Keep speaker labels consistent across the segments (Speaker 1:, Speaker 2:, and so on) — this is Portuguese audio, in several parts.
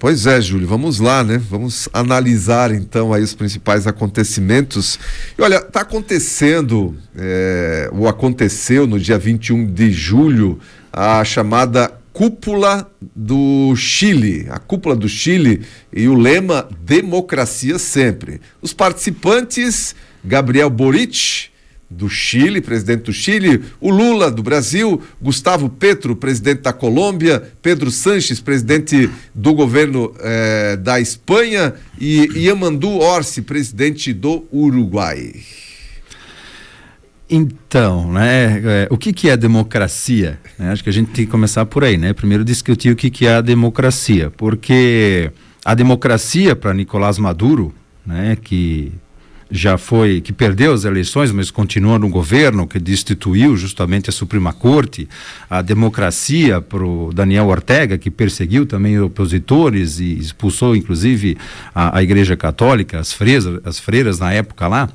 Speaker 1: Pois é, Júlio, vamos lá, né? Vamos analisar então aí os principais acontecimentos. E olha, está acontecendo, ou aconteceu no dia 21 de julho, a chamada Cúpula do Chile. A Cúpula do Chile e o lema Democracia Sempre. Os participantes, Gabriel Boric, do Chile, presidente do Chile, o Lula, do Brasil, Gustavo Petro, presidente da Colômbia, Pedro Sánchez, presidente do governo da Espanha, e Yamandu Orsi, presidente do Uruguai.
Speaker 2: Então, né, o que é democracia? Acho que a gente tem que começar por aí, né? Primeiro discutir o que é a democracia, porque a democracia para Nicolás Maduro, né, que perdeu as eleições, mas continua no governo, que destituiu justamente a Suprema Corte, a democracia para o Daniel Ortega, que perseguiu também opositores e expulsou inclusive a Igreja Católica, as freiras na época lá.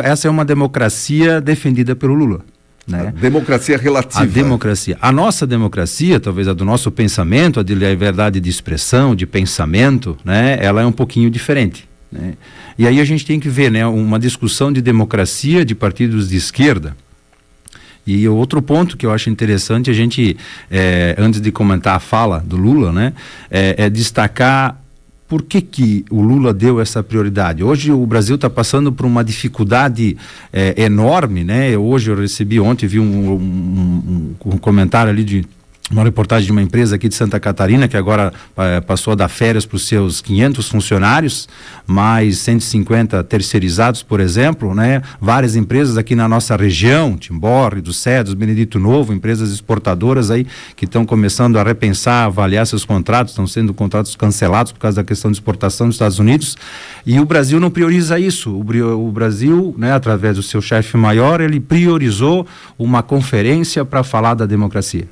Speaker 2: Essa é uma democracia defendida pelo Lula. Né?
Speaker 1: A democracia relativa.
Speaker 2: A democracia. A nossa democracia, talvez a do nosso pensamento, a de liberdade de expressão, de pensamento, né? Ela é um pouquinho diferente. Né? E aí a gente tem que ver, né, uma discussão de democracia de partidos de esquerda. E outro ponto que eu acho interessante a gente, antes de comentar a fala do Lula, né, é destacar por que o Lula deu essa prioridade. Hoje o Brasil está passando por uma dificuldade enorme, né? Hoje eu recebi, ontem vi um comentário ali de uma reportagem de uma empresa aqui de Santa Catarina, que agora passou a dar férias para os seus 500 funcionários, mais 150 terceirizados, por exemplo, né? Várias empresas aqui na nossa região, Timbó, Rio do Cedros, Benedito Novo, empresas exportadoras aí que estão começando a repensar, avaliar seus contratos, estão sendo contratos cancelados por causa da questão de exportação dos Estados Unidos, e o Brasil não prioriza isso. O Brasil, né, através do seu chefe maior, ele priorizou uma conferência para falar da democracia.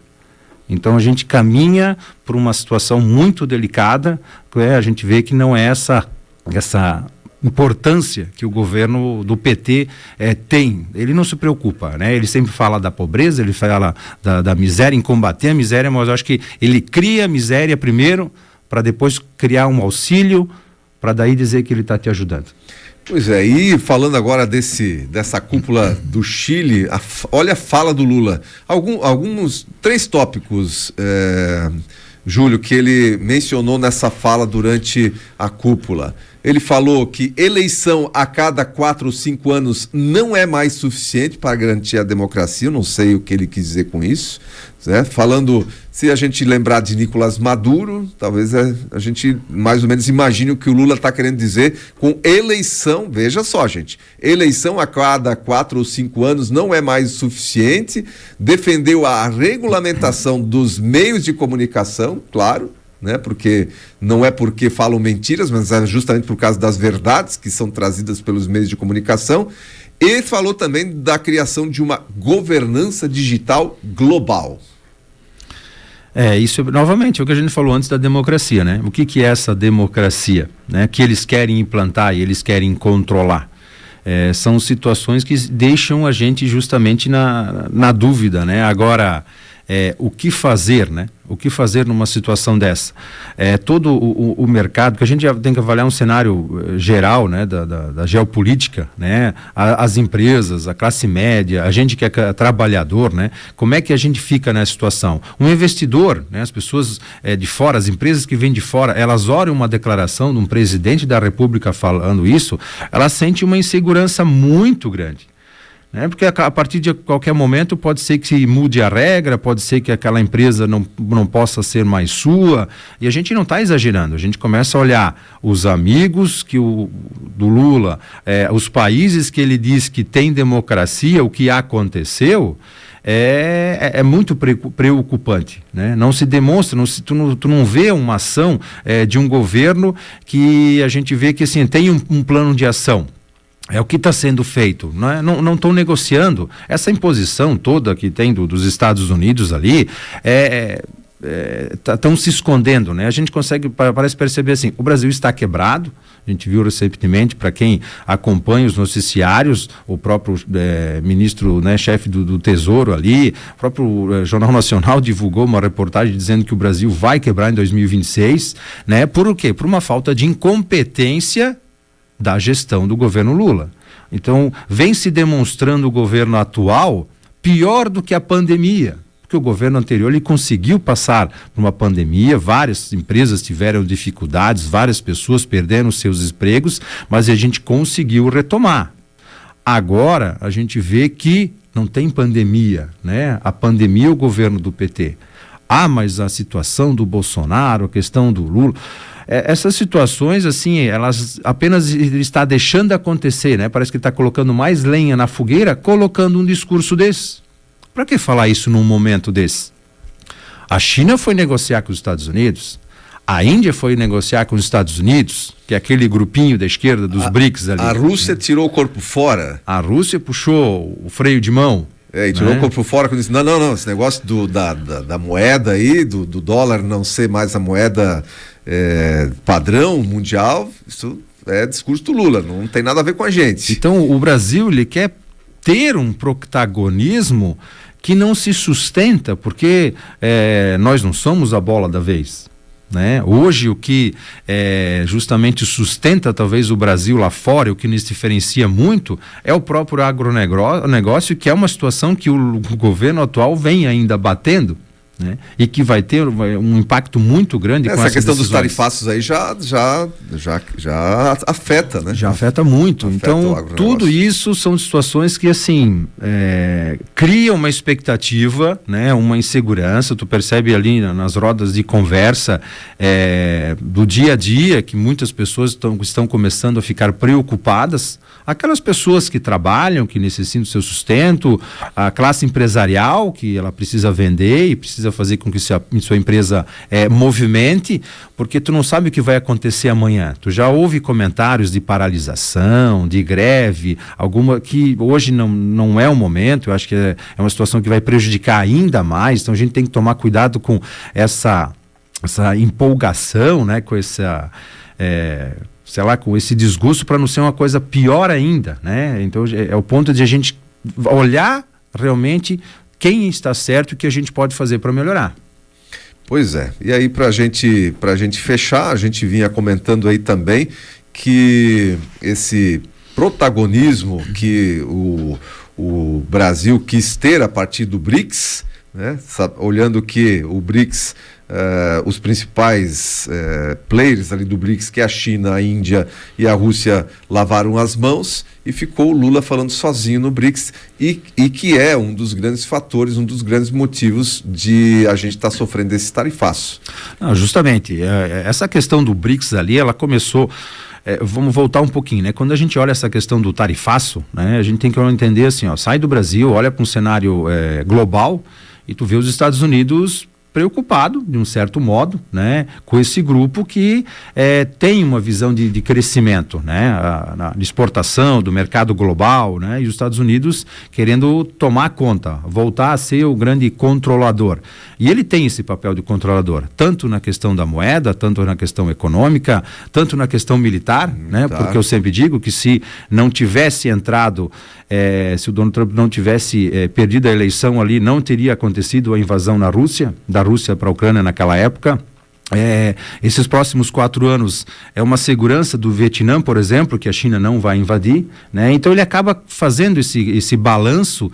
Speaker 2: Então a gente caminha por uma situação muito delicada, a gente vê que não é essa importância que o governo do PT tem. Ele não se preocupa, né? Ele sempre fala da pobreza, ele fala da miséria, em combater a miséria, mas eu acho que ele cria a miséria primeiro, para depois criar um auxílio, para daí dizer que ele está te ajudando.
Speaker 1: Pois é, e falando agora dessa cúpula do Chile, olha a fala do Lula. Alguns 3 tópicos, Júlio, que ele mencionou nessa fala durante a cúpula. Ele falou que eleição a cada 4 ou 5 anos não é mais suficiente para garantir a democracia. Eu não sei o que ele quis dizer com isso, né? Falando, se a gente lembrar de Nicolás Maduro, talvez a gente mais ou menos imagine o que o Lula está querendo dizer com eleição. Veja só, gente, eleição a cada 4 ou 5 anos não é mais suficiente. Defendeu a regulamentação dos meios de comunicação, claro, né? Porque não é porque falam mentiras, mas é justamente por causa das verdades que são trazidas pelos meios de comunicação. E falou também da criação de uma governança digital global.
Speaker 2: Isso novamente é o que a gente falou antes da democracia, né? O que é essa democracia, né? Que eles querem implantar e eles querem controlar. São situações que deixam a gente justamente na dúvida, né? Agora, o que fazer, né? O que fazer numa situação dessa? Todo o mercado, que a gente já tem que avaliar um cenário geral, né? Da geopolítica, né? As empresas, a classe média, a gente que é trabalhador, né? Como é que a gente fica nessa situação? Um investidor, né? As pessoas de fora, as empresas que vêm de fora, elas olham uma declaração de um presidente da República falando isso, elas sentem uma insegurança muito grande. Porque a partir de qualquer momento pode ser que mude a regra, pode ser que aquela empresa não possa ser mais sua, e a gente não está exagerando, a gente começa a olhar os amigos do Lula, os países que ele diz que tem democracia, o que aconteceu, é muito preocupante, né? Não se demonstra, tu não vê uma ação de um governo que a gente vê que assim, tem um plano de ação. É o que está sendo feito, não estão negociando. Essa imposição toda que tem dos Estados Unidos ali, estão se escondendo, né? A gente parece perceber assim, o Brasil está quebrado. A gente viu recentemente, para quem acompanha os noticiários, o próprio ministro, né, chefe do Tesouro ali, o próprio Jornal Nacional divulgou uma reportagem dizendo que o Brasil vai quebrar em 2026, né? Por o quê? Por uma falta de incompetência da gestão do governo Lula. Então, vem se demonstrando o governo atual pior do que a pandemia. Porque o governo anterior ele conseguiu passar por uma pandemia, várias empresas tiveram dificuldades, várias pessoas perderam seus empregos, mas a gente conseguiu retomar. Agora a gente vê que não tem pandemia, né? A pandemia é o governo do PT. Mas a situação do Bolsonaro, a questão do Lula, essas situações, assim, elas apenas está deixando acontecer, né? Parece que está colocando mais lenha na fogueira, colocando um discurso desse. Para que falar isso num momento desse? A China foi negociar com os Estados Unidos, a Índia foi negociar com os Estados Unidos, que é aquele grupinho da esquerda dos BRICS ali.
Speaker 1: A Rússia tirou o corpo fora.
Speaker 2: A Rússia puxou o freio de mão.
Speaker 1: E tirou o corpo fora quando disse, não, esse negócio da moeda aí, do dólar não ser mais a moeda padrão mundial, isso é discurso do Lula, não tem nada a ver com a gente.
Speaker 2: Então o Brasil, ele quer ter um protagonismo que não se sustenta, porque nós não somos a bola da vez, né? Hoje o que justamente sustenta talvez o Brasil lá fora, o que nos diferencia muito, é o próprio agronegócio, que é uma situação que o governo atual vem ainda batendo, né? E que vai ter um impacto muito grande com
Speaker 1: essa questão
Speaker 2: decisões.
Speaker 1: dos tarifaços aí já afeta, né?
Speaker 2: Já afeta muito. Então, tudo isso são situações que, assim, criam uma expectativa, né? Uma insegurança. Tu percebe ali nas rodas de conversa do dia a dia que muitas pessoas estão começando a ficar preocupadas. Aquelas pessoas que trabalham, que necessitam do seu sustento, a classe empresarial, que ela precisa vender e precisa fazer com que sua empresa movimente, porque tu não sabe o que vai acontecer amanhã. Tu já ouve comentários de paralisação, de greve, alguma que hoje não é o momento. Eu acho que é uma situação que vai prejudicar ainda mais, então a gente tem que tomar cuidado com essa empolgação, né, com essa... com esse desgosto, para não ser uma coisa pior ainda, né? Então é o ponto de a gente olhar realmente quem está certo e o que a gente pode fazer para melhorar.
Speaker 1: Pois é, e aí pra gente fechar, a gente vinha comentando aí também que esse protagonismo que o Brasil quis ter a partir do BRICS, né? Olhando que o BRICS, os principais players ali do BRICS, que é a China, a Índia e a Rússia, lavaram as mãos e ficou o Lula falando sozinho no BRICS e que é um dos grandes fatores, um dos grandes motivos de a gente estar sofrendo esse tarifaço.
Speaker 2: Não, justamente, essa questão do BRICS ali, ela começou... vamos voltar um pouquinho, né? Quando a gente olha essa questão do tarifaço, né? A gente tem que entender assim, sai do Brasil, olha para um cenário global e tu vê os Estados Unidos preocupado, de um certo modo, né, com esse grupo que tem uma visão de crescimento, né, de exportação do mercado global, né, e os Estados Unidos querendo tomar conta, voltar a ser o grande controlador. E ele tem esse papel de controlador, tanto na questão da moeda, tanto na questão econômica, tanto na questão militar, né, porque eu sempre digo que se não tivesse entrado, se o Donald Trump não tivesse perdido a eleição ali, não teria acontecido a invasão da Rússia para a Ucrânia naquela época. Esses próximos 4 anos é uma segurança do Vietnã, por exemplo, que a China não vai invadir, né? Então ele acaba fazendo esse balanço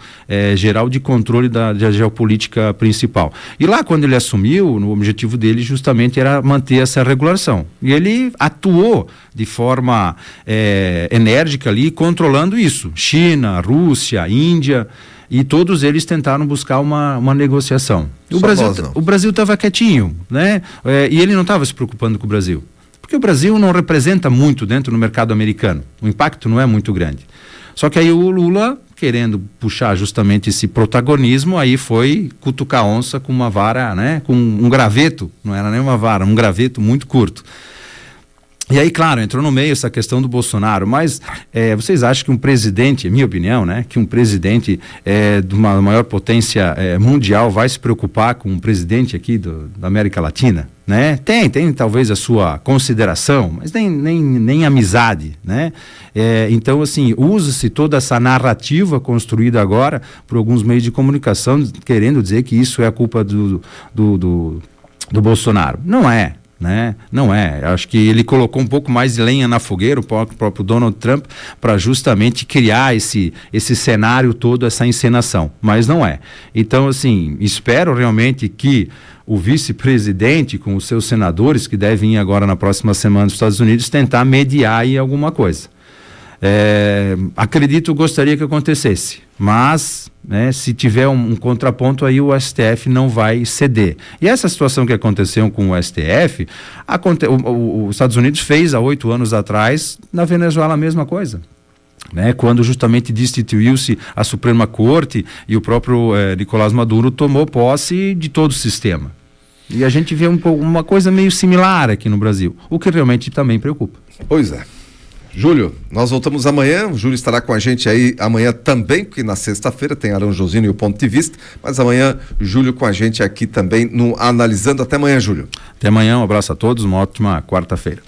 Speaker 2: geral de controle da geopolítica principal. E lá, quando ele assumiu, o objetivo dele justamente era manter essa regulação. E ele atuou de forma enérgica ali, controlando isso. China, Rússia, Índia... E todos eles tentaram buscar uma negociação. O Brasil estava quietinho, né? E ele não estava se preocupando com o Brasil. Porque o Brasil não representa muito dentro do mercado americano. O impacto não é muito grande. Só que aí o Lula, querendo puxar justamente esse protagonismo, aí foi cutucar a onça com uma vara, né? Com um graveto, não era nem uma vara, um graveto muito curto. E aí, claro, entrou no meio essa questão do Bolsonaro, mas vocês acham que um presidente, é minha opinião, né, que um presidente de uma maior potência mundial vai se preocupar com um presidente aqui da América Latina? Né? Tem talvez a sua consideração, mas nem amizade, né? Então, assim, usa-se toda essa narrativa construída agora por alguns meios de comunicação, querendo dizer que isso é a culpa do Bolsonaro. Não é. Né? Não é, acho que ele colocou um pouco mais de lenha na fogueira, o próprio Donald Trump, para justamente criar esse cenário todo, essa encenação, mas não é. Então, assim, espero realmente que o vice-presidente, com os seus senadores, que devem ir agora na próxima semana nos Estados Unidos, tentar mediar aí alguma coisa. Acredito, gostaria que acontecesse, mas, né, se tiver um contraponto, aí o STF não vai ceder. E essa situação que aconteceu com o STF, os Estados Unidos fez há 8 anos atrás na Venezuela a mesma coisa. Né, quando justamente destituiu-se a Suprema Corte e o próprio Nicolás Maduro tomou posse de todo o sistema. E a gente vê uma coisa meio similar aqui no Brasil, o que realmente também preocupa.
Speaker 1: Pois é. Júlio, nós voltamos amanhã, o Júlio estará com a gente aí amanhã também, porque na sexta-feira tem Arão Josino e o Ponto de Vista, mas amanhã Júlio com a gente aqui também no Analisando. Até amanhã, Júlio.
Speaker 2: Até amanhã, um abraço a todos, uma ótima quarta-feira.